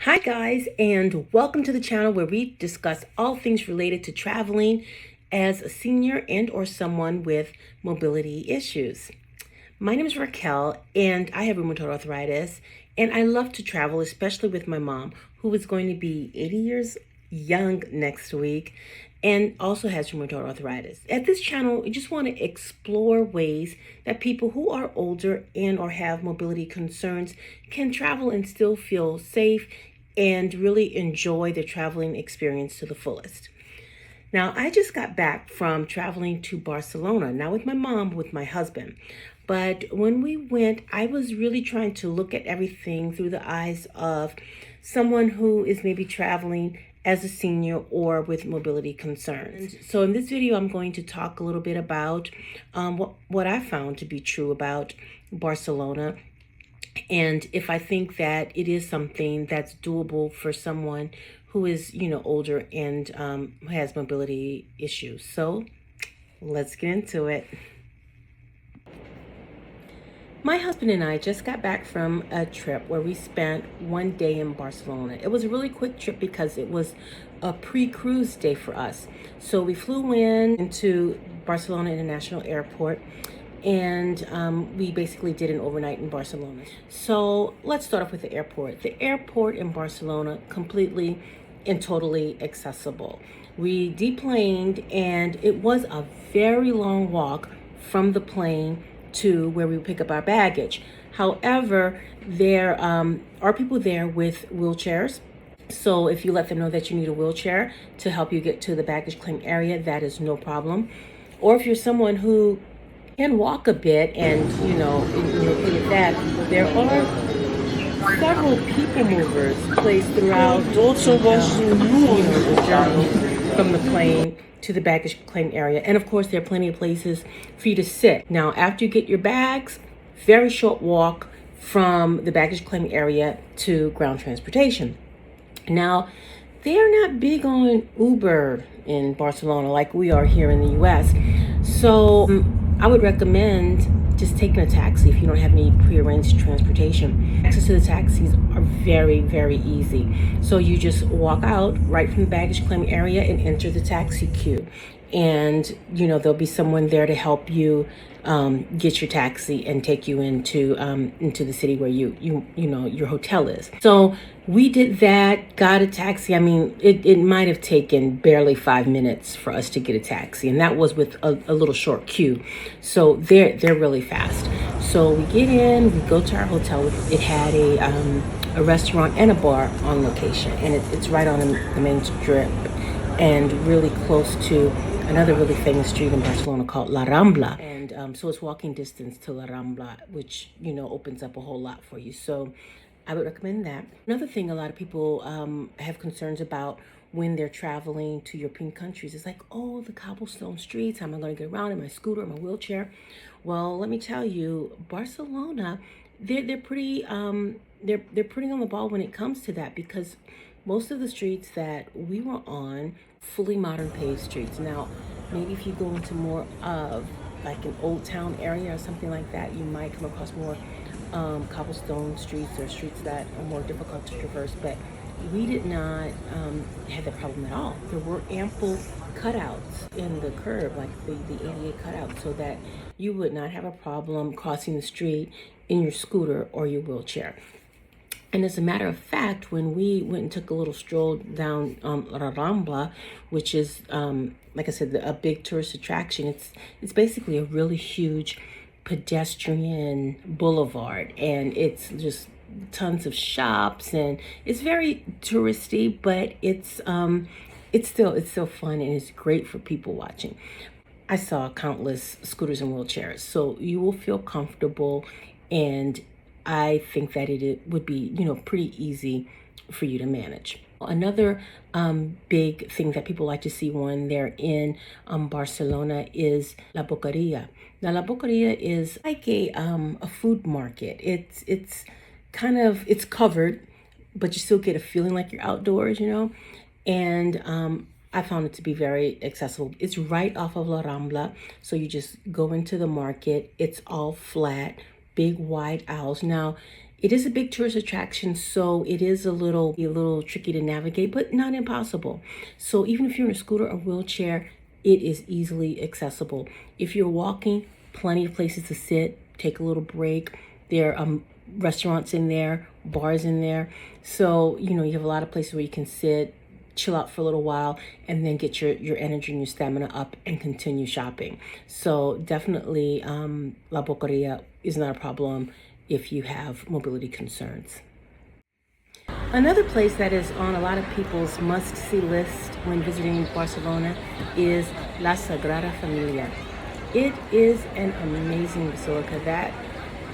Hi guys, and welcome to the channel where we discuss all things related to traveling as a senior and or someone with mobility issues. My name is Raquel and I have rheumatoid arthritis, and I love to travel, especially with my mom, who is going to be 80 years young next week and also has rheumatoid arthritis. At this channel, we just want to explore ways that people who are older and or have mobility concerns can travel and still feel safe and really enjoy the traveling experience to the fullest. Now, I just got back from traveling to Barcelona, not with my mom, with my husband. But when we went, I was really trying to look at everything through the eyes of someone who is maybe traveling as a senior or with mobility concerns. So in this video, I'm going to talk a little bit about what I found to be true about Barcelona, and if I think that it is something that's doable for someone who is, older and has mobility issues. So let's get into it. My husband and I just got back from a trip where we spent one day in Barcelona. It was a really quick trip because it was a pre-cruise day for us. So we flew into Barcelona International Airport, and we basically did an overnight in Barcelona. So let's start off with the airport. The airport in Barcelona, completely and totally accessible. We deplaned, and it was a very long walk from the plane to where we would pick up our baggage. However, there are people there with wheelchairs. So if you let them know that you need a wheelchair to help you get to the baggage claim area, that is no problem. Or if you're someone who can walk a bit and, you're okay with that, there are several people movers placed throughout the journey from the plane to the baggage claim area. And of course, there are plenty of places for you to sit. Now, after you get your bags, very short walk from the baggage claim area to ground transportation. Now, they're not big on Uber in Barcelona like we are here in the US. So I would recommend just taking a taxi if you don't have any prearranged transportation. Access to the taxis are very, very easy. So you just walk out right from the baggage claim area and enter the taxi queue. And, there'll be someone there to help you get your taxi and take you into the city where your hotel is. So we did that, got a taxi. I mean, it might have taken barely 5 minutes for us to get a taxi, and that was with a little short queue. So they're really fast. So we get in, we go to our hotel. It had a restaurant and a bar on location, and it's right on the main strip and really close to another really famous street in Barcelona called La Rambla. And so it's walking distance to La Rambla, which, opens up a whole lot for you. So I would recommend that. Another thing a lot of people have concerns about when they're traveling to European countries is like, oh, the cobblestone streets, how am I going to get around in my scooter or my wheelchair? Well, let me tell you, Barcelona, they're pretty they're pretty on the ball when it comes to that, because most of the streets that we were on, fully modern paved streets. Now, maybe if you go into more of like an old town area or something like that, you might come across more cobblestone streets or streets that are more difficult to traverse. But we did not have that problem at all. There were ample cutouts in the curb, like the ADA cutout, so that you would not have a problem crossing the street in your scooter or your wheelchair. And as a matter of fact, when we went and took a little stroll down La Rambla, which is, like I said, a big tourist attraction, it's basically a really huge pedestrian boulevard, and it's just tons of shops, and it's very touristy, but it's still fun, and it's great for people watching. I saw countless scooters and wheelchairs, so you will feel comfortable, and I think that it would be, pretty easy for you to manage. Another big thing that people like to see when they're in Barcelona is La Boqueria. Now, La Boqueria is like a food market. It's covered, but you still get a feeling like you're outdoors, And I found it to be very accessible. It's right off of La Rambla, so you just go into the market. It's all flat, big wide aisles. Now, It is a big tourist attraction, so it is a little tricky to navigate, but not impossible. So even if you're in a scooter or wheelchair, it is easily accessible. If you're walking, plenty of places to sit, take a little break. There are restaurants in there, bars in there. So, you have a lot of places where you can sit, chill out for a little while, and then get your energy and your stamina up and continue shopping. So definitely, La Boqueria is not a problem if you have mobility concerns. Another place that is on a lot of people's must-see list when visiting Barcelona is La Sagrada Familia. It is an amazing basilica that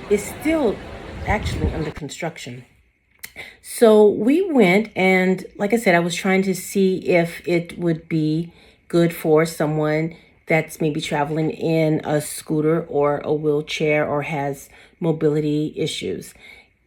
is still actually under construction. So we went, and like I said, I was trying to see if it would be good for someone that's maybe traveling in a scooter or a wheelchair or has mobility issues.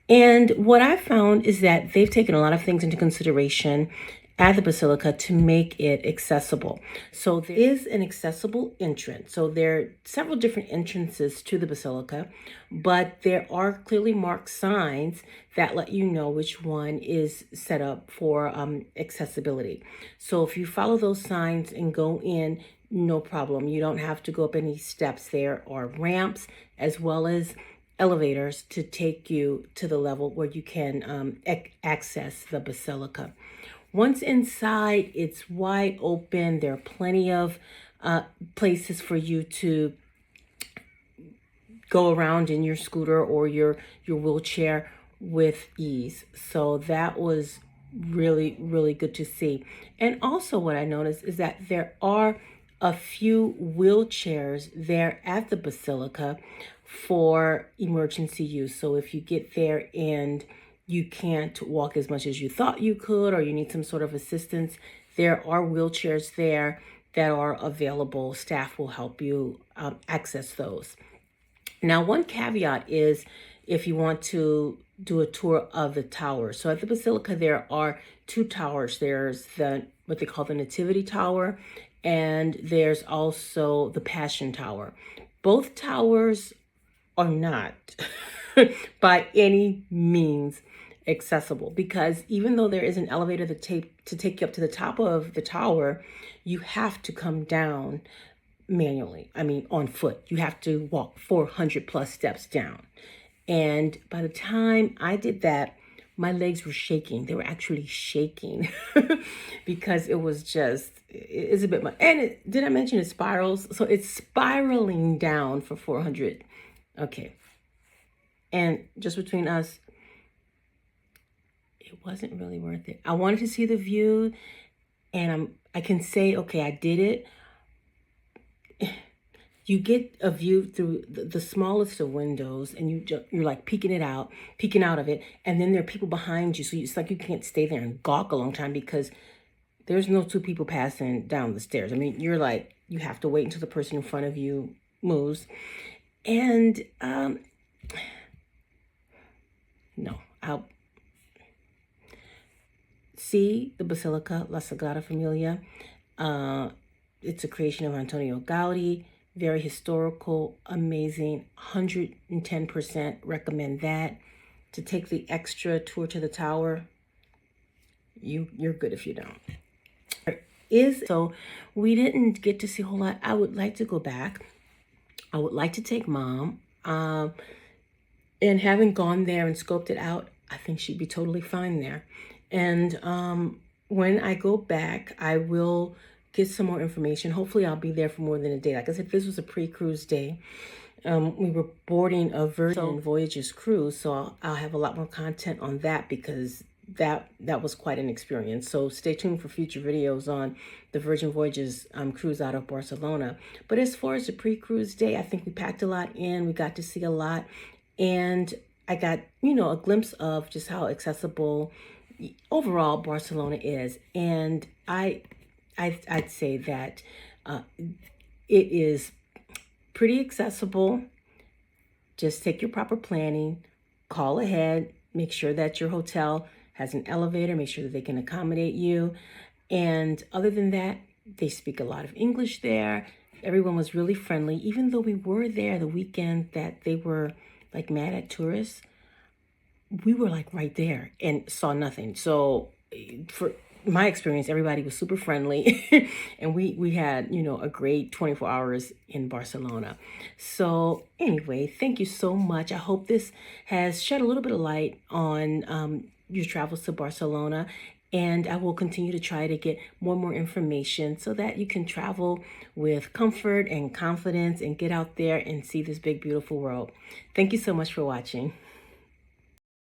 And what I found is that they've taken a lot of things into consideration at the basilica to make it accessible. So there is an accessible entrance. So there are several different entrances to the basilica, but there are clearly marked signs that let you know which one is set up for accessibility. So if you follow those signs and go in, no problem. You don't have to go up any steps. There are ramps as well as elevators to take you to the level where you can access the basilica. Once inside, it's wide open. There are plenty of places for you to go around in your scooter or your wheelchair with ease. So that was really, really good to see. And also what I noticed is that there are a few wheelchairs there at the Basilica for emergency use. So if you get there and you can't walk as much as you thought you could, or you need some sort of assistance, there are wheelchairs there that are available. Staff will help you access those. Now, one caveat is if you want to do a tour of the tower. So at the Basilica, there are two towers. There's what they call the Nativity Tower, and there's also the Passion Tower. Both towers are not by any means accessible, because even though there is an elevator to take you up to the top of the tower, you have to come down manually. I mean, on foot. You have to walk 400 plus steps down. And by the time I did that, my legs were shaking. They were actually shaking because it was just, it's a bit much. And did I mention it spirals? So it's spiraling down for 400. Okay. And just between us, it wasn't really worth it. I wanted to see the view, and I can say, okay, I did it. You get a view through the smallest of windows, and you're like peeking out of it, and then there are people behind you, so it's like you can't stay there and gawk a long time because there's no two people passing down the stairs. I mean, you're like, you have to wait until the person in front of you moves. And no, I'll see the Basilica La Sagrada Familia. It's a creation of Antonio Gaudi. Very historical, amazing, 110% recommend that. To take the extra tour to the tower, you're good if you don't. So we didn't get to see a whole lot. I would like to go back. I would like to take Mom. And having gone there and scoped it out, I think she'd be totally fine there. And when I go back, I will get some more information. Hopefully I'll be there for more than a day. Like I said, this was a pre-cruise day. We were boarding a Virgin Voyages cruise, so I'll have a lot more content on that because that was quite an experience. So stay tuned for future videos on the Virgin Voyages cruise out of Barcelona. But as far as the pre-cruise day, I think we packed a lot in. We got to see a lot, and I got, a glimpse of just how accessible overall Barcelona is. And I'd say that it is pretty accessible. Just take your proper planning, call ahead, make sure that your hotel has an elevator, make sure that they can accommodate you. And other than that, they speak a lot of English there. Everyone was really friendly, even though we were there the weekend that they were like mad at tourists. we were like right there and saw nothing. So for my experience, everybody was super friendly and we had, a great 24 hours in Barcelona. So anyway, thank you so much. I hope this has shed a little bit of light on your travels to Barcelona. And I will continue to try to get more and more information so that you can travel with comfort and confidence and get out there and see this big, beautiful world. Thank you so much for watching.